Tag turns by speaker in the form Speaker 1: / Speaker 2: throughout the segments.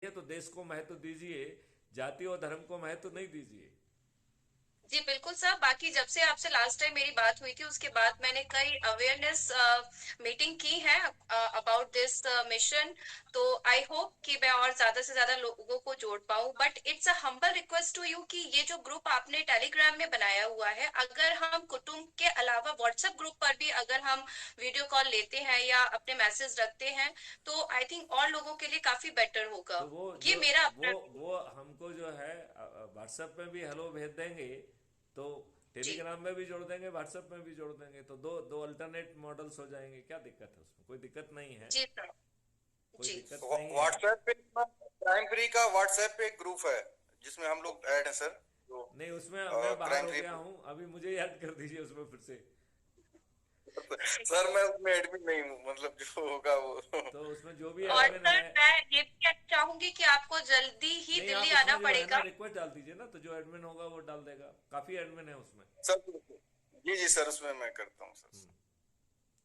Speaker 1: ये तो देश को महत्व दीजिए, जाति और धर्म को महत्व नहीं दीजिए।
Speaker 2: जी बिल्कुल सर। बाकी जब से आपसे लास्ट टाइम मेरी बात हुई थी उसके बाद मैंने कई अवेयरनेस मीटिंग की है अबाउट दिस मिशन। तो आई होप कि मैं और ज्यादा से ज्यादा लोगों को जोड़ पाऊं। But it's a humble request to you कि ये जो ग्रुप आपने टेलीग्राम में बनाया हुआ है, अगर हम कुटुंब के अलावा व्हाट्सएप ग्रुप पर भी अगर हम वीडियो कॉल लेते हैं या अपने मैसेज रखते हैं, तो आई थिंक और लोगों के लिए काफी बेटर होगा।
Speaker 1: तो वो
Speaker 2: ये
Speaker 1: जो
Speaker 2: मेरा अपना।
Speaker 1: वो हमको जो है व्हाट्सएप में भी हेलो भेज देंगे, तो
Speaker 2: जी
Speaker 1: टेलीग्राम में भी जोड़ देंगे, व्हाट्सएप में भी जोड़ देंगे, तो दो दो अल्टरनेट मॉडल्स हो जाएंगे। क्या दिक्कत है उसमें? कोई दिक्कत नहीं है।
Speaker 2: जी सर।
Speaker 1: कोई
Speaker 2: जी
Speaker 1: दिक्कत नहीं है।
Speaker 3: व्हाट्सएप पे क्राइम फ्री का व्हाट्सएप पे एक ग्रुप है जिसमें हम लोग ऐड हैं सर। जो
Speaker 1: नहीं, उसमें मैं बाहर
Speaker 3: क्राइम
Speaker 1: हो
Speaker 3: फ्री
Speaker 1: गया हूँ, अभी मुझे याद कर दीजिए उसमें फिर से।
Speaker 3: सर मैं उसमें एडमिन नहीं हूँ, मतलब जो होगा वो।
Speaker 1: तो उसमें जो भी
Speaker 2: और
Speaker 1: एडमिन
Speaker 2: सर
Speaker 1: है।
Speaker 2: मैं ये भी कहना चाहूंगी कि आपको जल्दी ही
Speaker 1: नहीं, आप
Speaker 2: दिल्ली
Speaker 1: उसमें
Speaker 2: आना
Speaker 1: जो है ना
Speaker 2: पड़ेगा।
Speaker 1: रिक्वेस्ट डाल दीजिए ना, तो जो एडमिन होगा वो डाल देगा। काफी एडमिन है उसमें।
Speaker 3: सर जी जी सर, उसमें मैं करता हूँ सर।
Speaker 1: हम्म।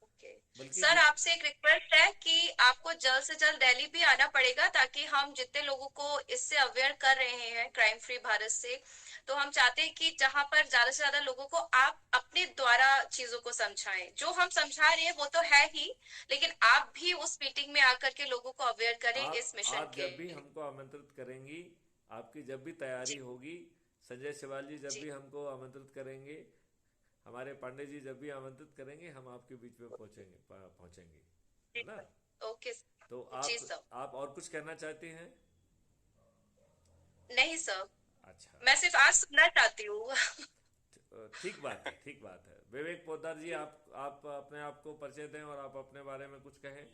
Speaker 2: ओके।
Speaker 1: बल्कि
Speaker 2: सर
Speaker 1: जित
Speaker 2: आपसे एक रिक्वेस्ट है कि आपको जल्द से जल्द दिल्ली भी आना पड़ेगा, ताकि हम जितने लोगों को इससे अवेयर कर रहे हैं क्राइम फ्री भारत से, तो हम चाहते हैं कि जहां पर ज्यादा से ज्यादा लोगों को आप अपने द्वारा चीजों को समझाएं। जो हम समझा रहे हैं वो तो है ही, लेकिन आप भी उस मीटिंग में आकर के लोगों को अवेयर करें इस मिशन
Speaker 1: आप
Speaker 2: के
Speaker 1: जब भी
Speaker 2: लिए।
Speaker 1: हमको आमंत्रित करेंगी, आपकी जब भी तैयारी
Speaker 2: जी
Speaker 1: होगी, संजय शिवाल जी जब
Speaker 2: जी
Speaker 1: भी हमको आमंत्रित करेंगे, हमारे पांडे जी जब भी आमंत्रित करेंगे, हम आपके बीच में पहुंचेंगे, पहुंचेंगे।
Speaker 2: जी
Speaker 1: है ना?
Speaker 2: सर। ओके
Speaker 1: तो
Speaker 2: सर। जी
Speaker 1: आप
Speaker 2: सर।
Speaker 1: आप और कुछ कहना चाहते हैं?
Speaker 2: नहीं सर,
Speaker 1: अच्छा।
Speaker 2: मैं सिर्फ आज सुनना चाहती हूँ।
Speaker 1: ठीक बात है, ठीक बात है। विवेक पोद्दार जी,
Speaker 2: जी
Speaker 1: आप अपने आप को परिचय दें और आप अपने बारे में कुछ कहें।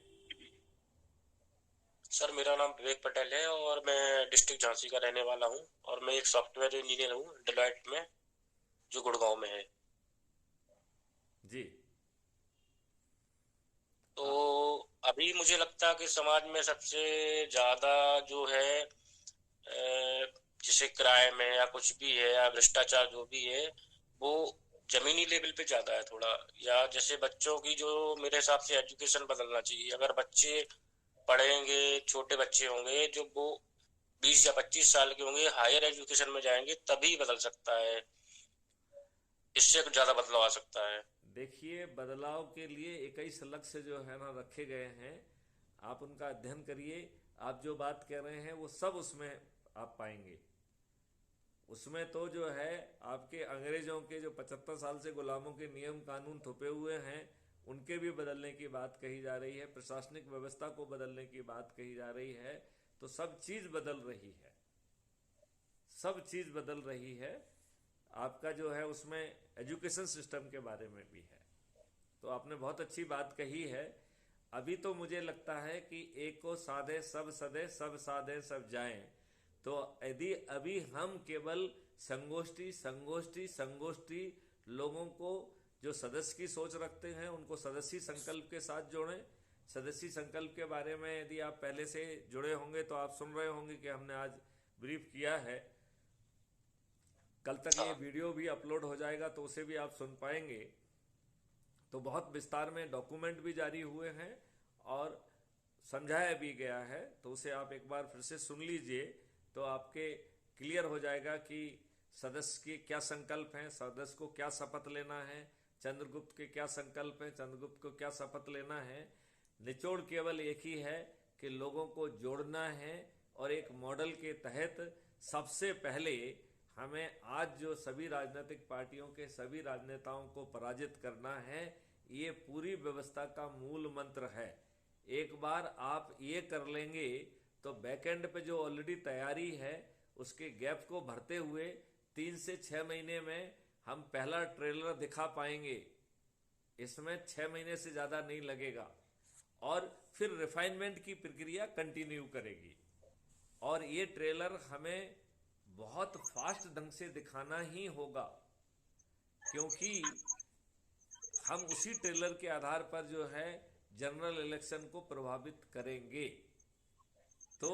Speaker 4: सर मेरा नाम विवेक पटेल है और मैं डिस्ट्रिक्ट झांसी का रहने वाला हूँ। और मैं एक सॉफ्टवेयर इंजीनियर हूँ डिलॉयट में, जो गुड़गांव में है।
Speaker 1: जी।
Speaker 4: तो
Speaker 1: आ,
Speaker 4: अभी मुझे लगता है कि समाज में सबसे ज्यादा जो है जैसे क्राइम है या कुछ भी है या भ्रष्टाचार जो भी है, वो जमीनी लेवल पे ज्यादा है थोड़ा। या जैसे बच्चों की जो मेरे हिसाब से एजुकेशन बदलना चाहिए। अगर बच्चे पढ़ेंगे, छोटे बच्चे होंगे जो वो 20 या 25 साल के होंगे, हायर एजुकेशन में जाएंगे, तभी बदल सकता है। इससे कुछ ज्यादा बदलाव आ सकता है।
Speaker 1: देखिए, बदलाव के लिए 21 लक्ष्य जो है ना रखे गए हैं, आप उनका अध्ययन करिए। आप जो बात कह रहे हैं वो सब उसमें आप पाएंगे। उसमें तो जो है आपके अंग्रेजों के जो 75 साल से गुलामों के नियम कानून थोपे हुए हैं, उनके भी बदलने की बात कही जा रही है, प्रशासनिक व्यवस्था को बदलने की बात कही जा रही है। तो सब चीज बदल रही है, सब चीज बदल रही है। आपका जो है उसमें एजुकेशन सिस्टम के बारे में भी है। तो आपने बहुत अच्छी बात कही है। अभी तो मुझे लगता है कि एक को साधे सब सदे, सब साधे सब जाएं। तो यदि अभी हम केवल संगोष्ठी संगोष्ठी संगोष्ठी लोगों को, जो सदस्य की सोच रखते हैं, उनको सदस्य संकल्प के साथ जोड़ें। सदस्य संकल्प के बारे में यदि आप पहले से जुड़े होंगे तो आप सुन रहे होंगे कि हमने आज ब्रीफ किया है। कल तक ये
Speaker 4: हाँ।
Speaker 1: वीडियो भी अपलोड हो जाएगा तो उसे भी आप सुन पाएंगे। तो बहुत विस्तार में डॉक्यूमेंट भी जारी हुए हैं और समझाया भी गया है। तो उसे आप एक बार फिर से सुन लीजिए, तो आपके क्लियर हो जाएगा कि सदस्य के क्या संकल्प हैं, सदस्य को क्या शपथ लेना है, चंद्रगुप्त के क्या संकल्प हैं, चंद्रगुप्त को क्या शपथ लेना है। निचोड़ केवल एक ही है कि लोगों को जोड़ना है। और एक मॉडल के तहत सबसे पहले हमें आज जो सभी राजनीतिक पार्टियों के सभी राजनेताओं को पराजित करना है, ये पूरी व्यवस्था का मूल मंत्र है। एक बार आप ये कर लेंगे तो बैकएंड पे जो ऑलरेडी तैयारी है उसके गैप को भरते हुए 3 से 6 महीने में हम पहला ट्रेलर दिखा पाएंगे। इसमें 6 महीने से ज़्यादा नहीं लगेगा। और फिर रिफाइनमेंट की प्रक्रिया कंटिन्यू करेगी। और ये ट्रेलर हमें बहुत फास्ट ढंग से दिखाना ही होगा, क्योंकि हम उसी ट्रेलर के आधार पर जो है जनरल इलेक्शन को प्रभावित करेंगे। तो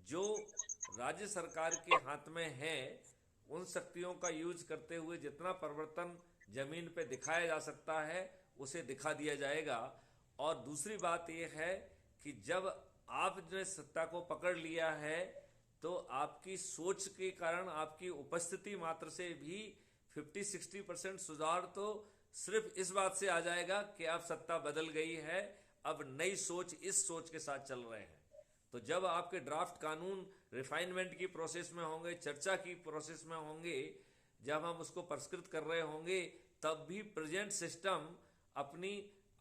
Speaker 1: जो राज्य सरकार के हाथ में है, उन शक्तियों का यूज करते हुए जितना परिवर्तन जमीन पे दिखाया जा सकता है उसे दिखा दिया जाएगा। और दूसरी बात यह है कि जब आपने सत्ता को पकड़ लिया है तो आपकी सोच के कारण, आपकी उपस्थिति मात्र से भी 50-60% सुधार तो सिर्फ इस बात से आ जाएगा कि आप सत्ता बदल गई है, अब नई सोच, इस सोच के साथ चल रहे हैं। तो जब आपके ड्राफ्ट कानून रिफाइनमेंट की प्रोसेस में होंगे, चर्चा की प्रोसेस में होंगे, जब हम उसको परिष्कृत कर रहे होंगे, तब भी प्रेजेंट सिस्टम अपनी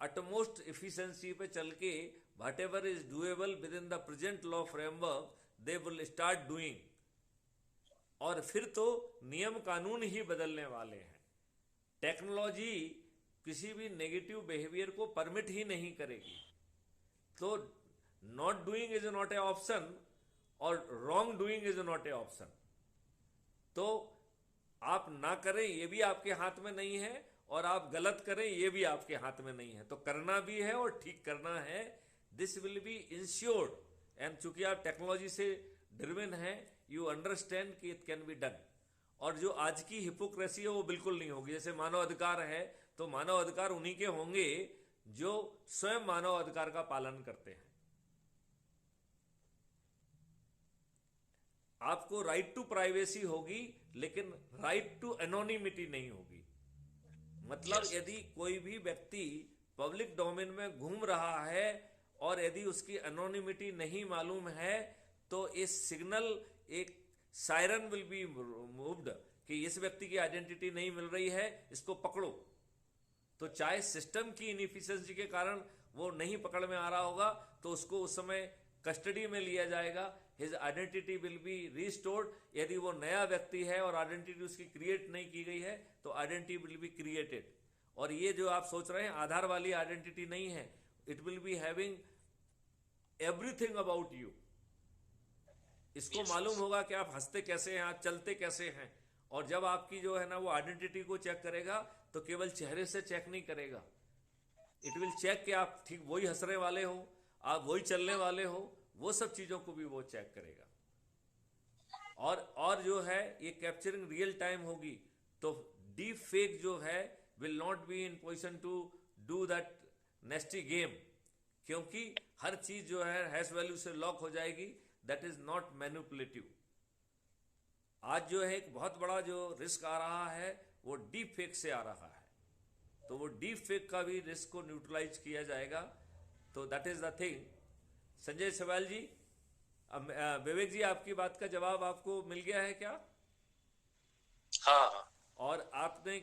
Speaker 1: अटमोस्ट एफिशिएंसी पे चल के whatever is doable within the present law framework they will start doing। और फिर तो नियम कानून ही बदलने वाले हैं। टेक्नोलॉजी किसी भी नेगेटिव बिहेवियर को परमिट ही नहीं करेगी। तो not doing is not a option और wrong doing is not a option. तो आप ना करें ये भी आपके हाथ में नहीं है, और आप गलत करें ये भी आपके हाथ में नहीं है। तो करना भी है और ठीक करना है। This will be insured. And चूंकि आप टेक्नोलॉजी से ड्रिवन हैं, यू अंडरस्टैंड कि इट कैन बी डन। और जो आज की हिपोक्रेसी है वो बिल्कुल नहीं होगी। जैसे मानव अधिकार है तो मानव अधिकार उन्हीं के होंगे जो स्वयं मानव अधिकार का पालन करते हैं। आपको राइट टू प्राइवेसी होगी लेकिन राइट टू एनोनिमिटी नहीं होगी। मतलब यदि कोई भी व्यक्ति पब्लिक डोमेन में घूम रहा है और यदि उसकी एनोनिमिटी नहीं मालूम है तो इस सिग्नल, एक सायरन विल बी मूव्ड कि इस व्यक्ति की आइडेंटिटी नहीं मिल रही है, इसको पकड़ो। तो चाहे सिस्टम की इनएफिशिएंसी के कारण वो नहीं पकड़ में आ रहा होगा तो उसको उस समय कस्टडी में लिया जाएगा। His identity will be restored. यदि वो नया व्यक्ति है और आइडेंटिटी उसकी क्रिएट नहीं की गई है तो आइडेंटिटी विल बी क्रिएटेड। और ये जो आप सोच रहे हैं आधार वाली आइडेंटिटी नहीं है, it will be having everything about you. इसको मालूम होगा कि आप हंसते कैसे हैं, आप चलते कैसे हैं। और जब आपकी जो है ना वो आइडेंटिटी को चेक करेगा तो केवल चेहरे से चेक नहीं करेगा, इट विल चेक कि आप ठीक वही हंसने वाले हो, आप वही चलने वाले हो, वो सब चीजों को भी वो चेक करेगा। और जो है ये कैप्चरिंग रियल टाइम होगी तो डीप फेक जो है will not be in position to do that nasty game, क्योंकि हर चीज जो है हैश वैल्यू से लॉक हो जाएगी। That is not manipulative. आज जो है एक बहुत बड़ा जो रिस्क आ रहा है वो डीप फेक से आ रहा है, तो वो डीप फेक का भी रिस्क को न्यूट्रलाइज किया जाएगा। तो that is the thing. Sanjay सवाल जी, विवेक जी, आपकी बात का जवाब आपको मिल गया है क्या?
Speaker 4: हाँ।
Speaker 1: और आपने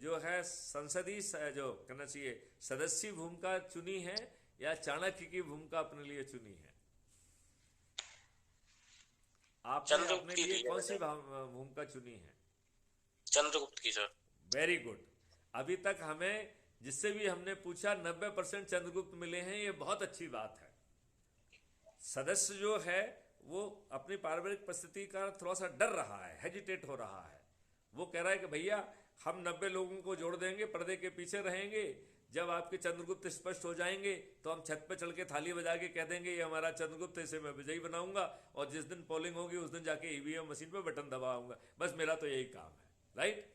Speaker 1: जो है संसदीय जो कहना चाहिए सदस्य भूमिका चुनी है या चाणक्य की भूमिका अपने लिए चुनी है? आपने अपने लिए कौन सी भूमिका चुनी है?
Speaker 4: चंद्रगुप्त की सर।
Speaker 1: Very good. अभी तक हमें जिससे भी हमने पूछा 90% चंद्रगुप्त मिले हैं, ये बहुत अच्छी बात है। सदस्य जो है वो अपनी पारिवारिक परिस्थिति का थोड़ा सा डर रहा है, हेजिटेट हो रहा है। वो कह रहा है कि भैया हम 90 लोगों को जोड़ देंगे, पर्दे के पीछे रहेंगे, जब आपके चंद्रगुप्त स्पष्ट हो जाएंगे तो हम छत पे चढ़ के थाली बजा के कह देंगे ये हमारा चंद्रगुप्त, इसे मैं विजयी बनाऊंगा और जिस दिन पोलिंग होगी उस दिन जाके ईवीएम मशीन पे बटन दबाऊंगा। बस मेरा तो यही काम है, राइट?